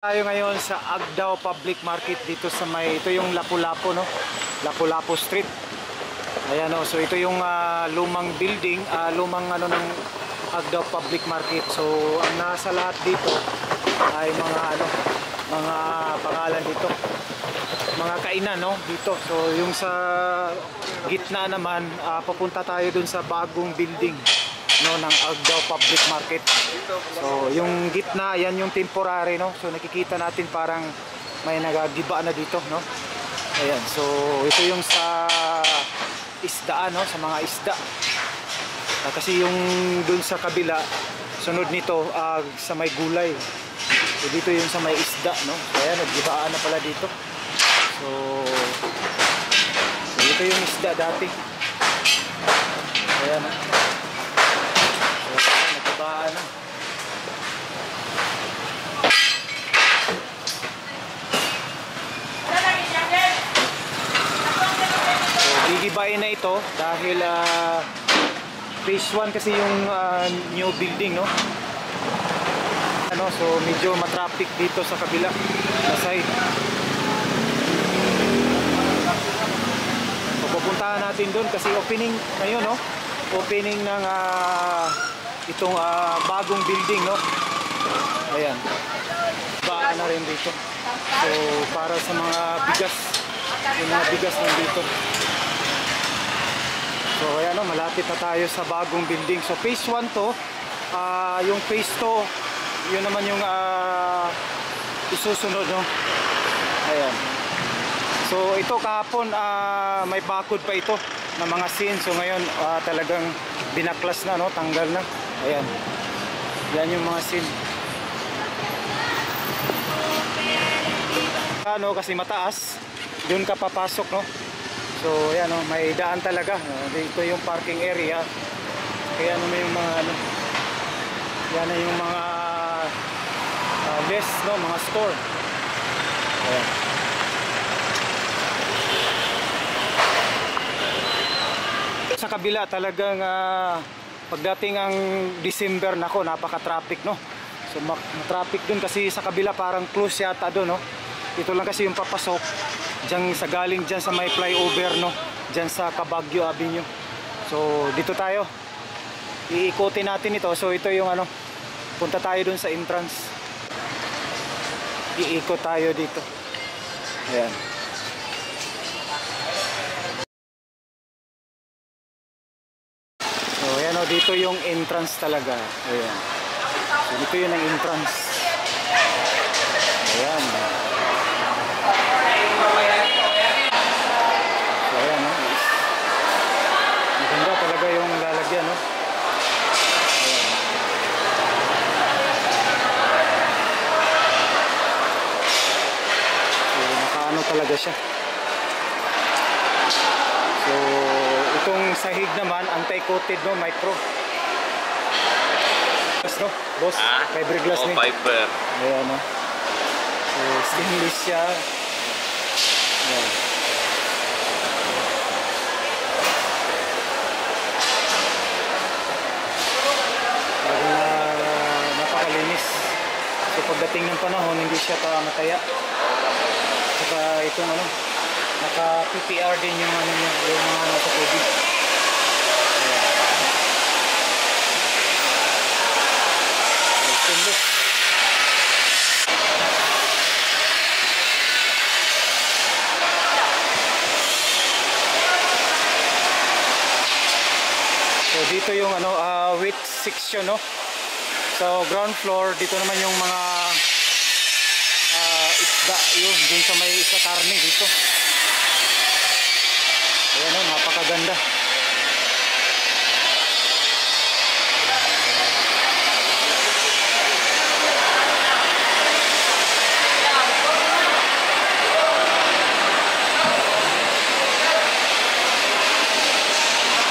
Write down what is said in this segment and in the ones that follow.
Tayo ngayon sa Agdao Public Market dito sa may, ito yung Lapu-Lapu, no? Lapu-Lapu Street. Ayan, no? So ito yung lumang building, lumang ano ng Agdao Public Market. So ang nasa lahat dito ay mga ano, mga pangalan dito, mga kainan, no? Dito. So yung sa gitna naman, papunta tayo dun sa bagong building, no, ng Agdao Public Market. So yung gitna, yan yung temporary, no. So nakikita natin parang may nagagiba na dito, no. Ayan, so ito yung sa isdaan, no, sa mga isda. Kasi yung dun sa kabila, sunod nito sa may gulay. So dito yung sa may isda, no. Ayan, naggibaan na pala dito. So ito yung isda dati. Ayan, no. Nagkabaan na. So, gigibain na ito dahil phase 1 kasi yung new building, no? Ano, so medyo matraffic dito sa kabila na side. So, pupuntahan natin doon kasi opening ngayon, no? Opening ng itong bagong building, no. Ayan, baan na rin dito. So para sa mga bigas, yung mga bigas nandito. So ayan, no, malapit na tayo sa bagong building. So phase 1 to, yung phase 2 yun naman yung isusunod, no. Ayan, so ito kahapon may bakod pa ito ng mga scene. So ngayon talagang binaklas na, no, tanggal na. Ayan, yan yung mga scene. Ano, kasi mataas, doon ka papasok, no. So ayan, no, may daan talaga. Dito yung parking area. Kaya naman yung mga ano, yan na yung mga less, no, mga store. Ayan. Sa kabila talagang pagdating ang December, nako, napaka-traffic, no. So traffic dun kasi sa kabila parang close yata doon, no. Ito lang kasi yung papasok diyan sa galing diyan sa may flyover, no, diyan sa Cabagyo Avenue. So dito tayo, iikutin natin ito. So ito yung ano, punta tayo dun sa entrance, iikot tayo dito. Ayan. So ayan, o, dito yung entrance talaga. Ayan. So dito yun ang entrance. Ayan. So ayan, no? Maganda talaga yung lalagyan, no? Ayan. So nakaano talaga siya. So itong sahig naman, anti-coated, no, micro. Yes, no, boss? Fiberglass ni. Fiber. Ayan, no. So stainless siya. Ayan. Napakalinis. So pagdating ng panahon, hindi siya mataya. Saka itong ano, naka-PPR din yung ano niya, yung mga nasa tubig. Stainless. So dito yung ano, wheat section, no. So ground floor, dito naman yung mga isda, yun, dun sa may isa karne dito. Ayan, no, napakaganda.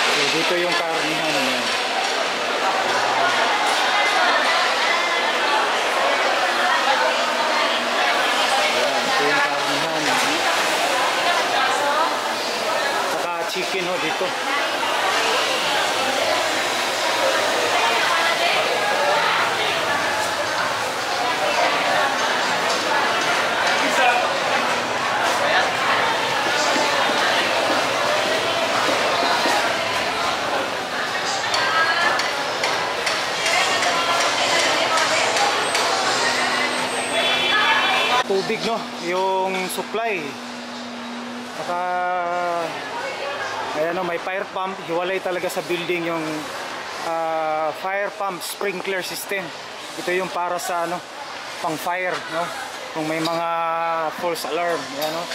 So dito yung karnihan naman. Ayan, ito yung karnihan. Saka chicken, no, dito. tubig, no, yung supply. Saka ayan, no, may fire pump. Hiwalay talaga sa building yung fire pump sprinkler system. Ito yung para sa ano, pang fire, no, kung may mga false alarm. Ayan, no,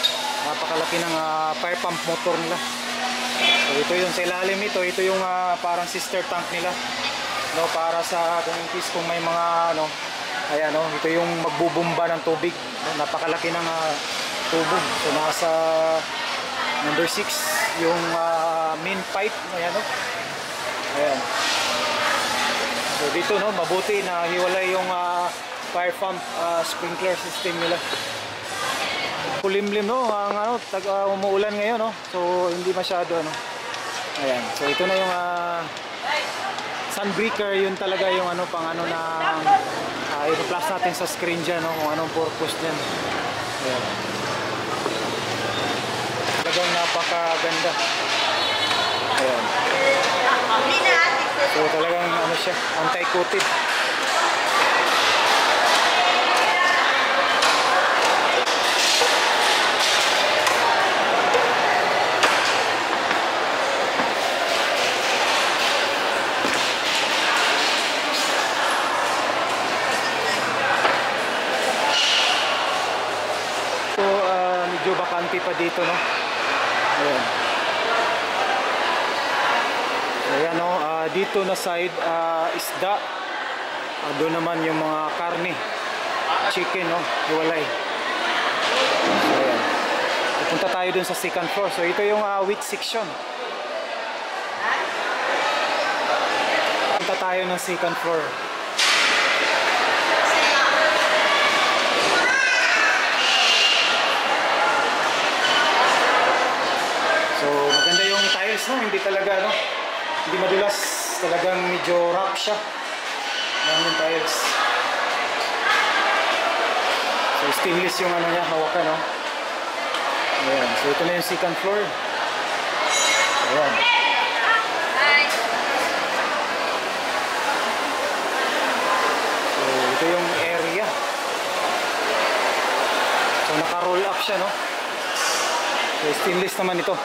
napakalaki ng fire pump motor nila. So ito yung sa ilalim nito, ito yung parang sister tank nila, no, para sa kung in case kung may mga ano, ayan, no, ito yung magbubumba ng tubig, no, napakalaki ng tubo. So nasa number 6 yung main pipe, ayan, no. Ayan. So dito, no, mabuti na hiwalay yung fire pump sprinkler system nila. Kulimlim, no, ang ano, umuulan ngayon, no. So hindi masyado, ano. Ayan. So ito na yung sunbreaker, yun talaga yung ano, pang ano na i-plus natin sa screen dyan, no, kung anong purpose dyan. Ayan. Talagang napakaganda. Ayan. So talagang ano siya, anti-coated. Medyo bakante pa dito, no. Ayan. Ayan, no, dito na side isda. Doon naman yung mga karne, chicken, no, hiwalay. So ayan, pupunta tayo dun sa second floor. So ito yung wheat section. Punta tayo ng second floor. No, hindi talaga, no, hindi madulas, talagang medyo rough siya. Yan yung tiles. So stainless yung ano niya, hawakan, no. Ayan, so ito na yung second floor. Ayan. So ito yung area. So naka-roll up siya, no. So stainless naman ito.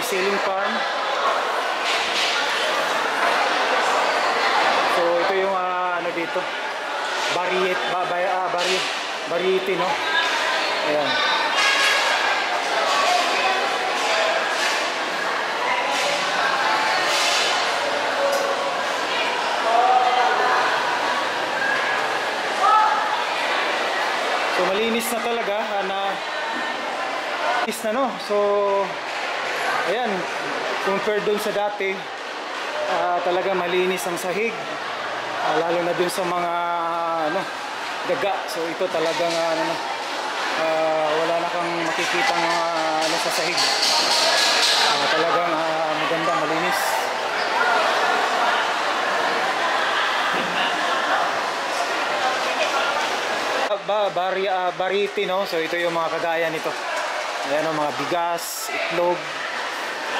Ceiling fan. So ito yung ano dito, variety, no. Ayan. So malinis na talaga, malinis na, no. So ayan, compared dun sa dati, talaga malinis ang sahig, lalo na dun sa mga ano, daga. So ito talagang wala na kang makikitang ano sa sahig. Talagang maganda, malinis. Variety, no. So ito yung mga kagaya nito. Ayan, mga bigas, itlog.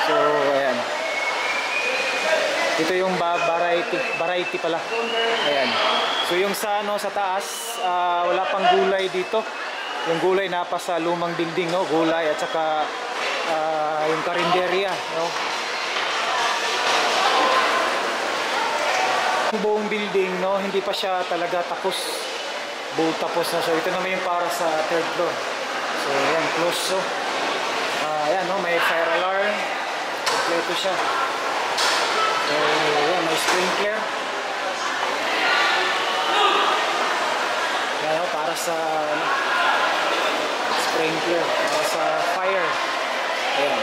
So ayan, ito yung variety pala. Ayan. So yung sa ano, sa taas, wala pang gulay dito. Yung gulay napa sa lumang building, no, gulay at saka yung karinderya, no. Yung buong building, no, hindi pa siya talaga tapos. Buong tapos na. So ito naman yung para sa third floor. So ayan, close. So ayan, no, may fire alarm. Kompleto siya. So ayan, may sprinkler. Ayan, no, para sa ano, sprinkler, para sa fire. Ayan.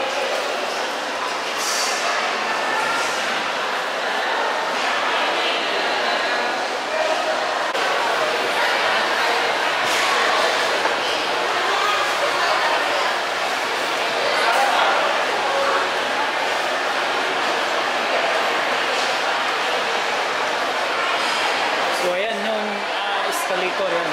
So ayan yung escalator yan.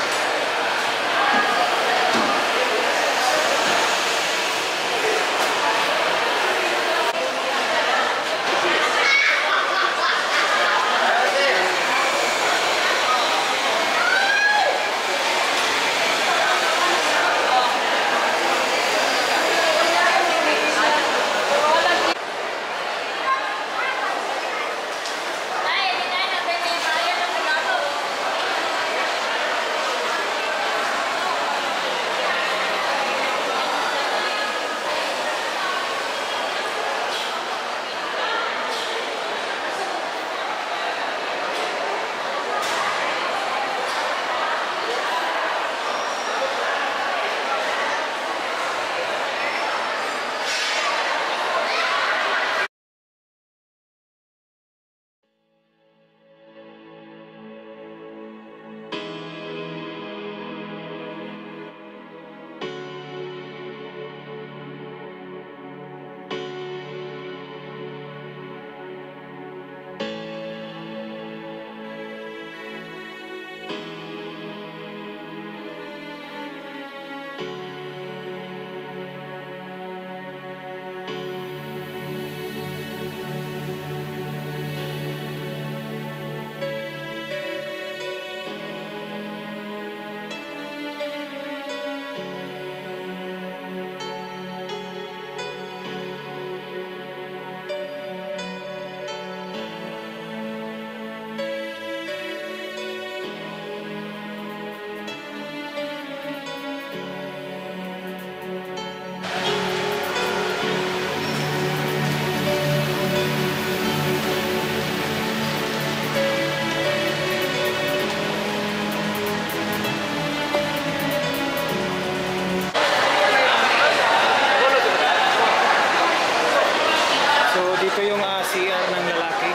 yung CR ng lalaki.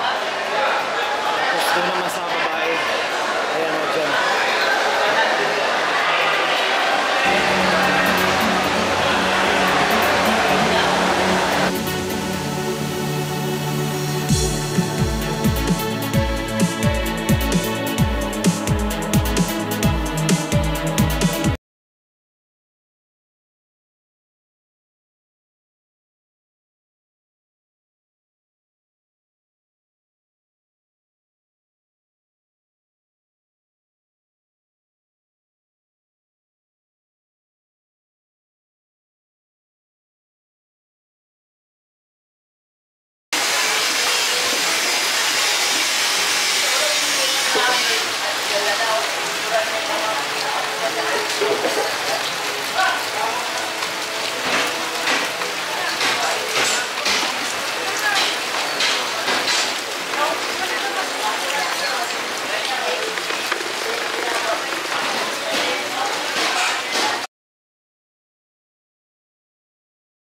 Tapos doon naman sa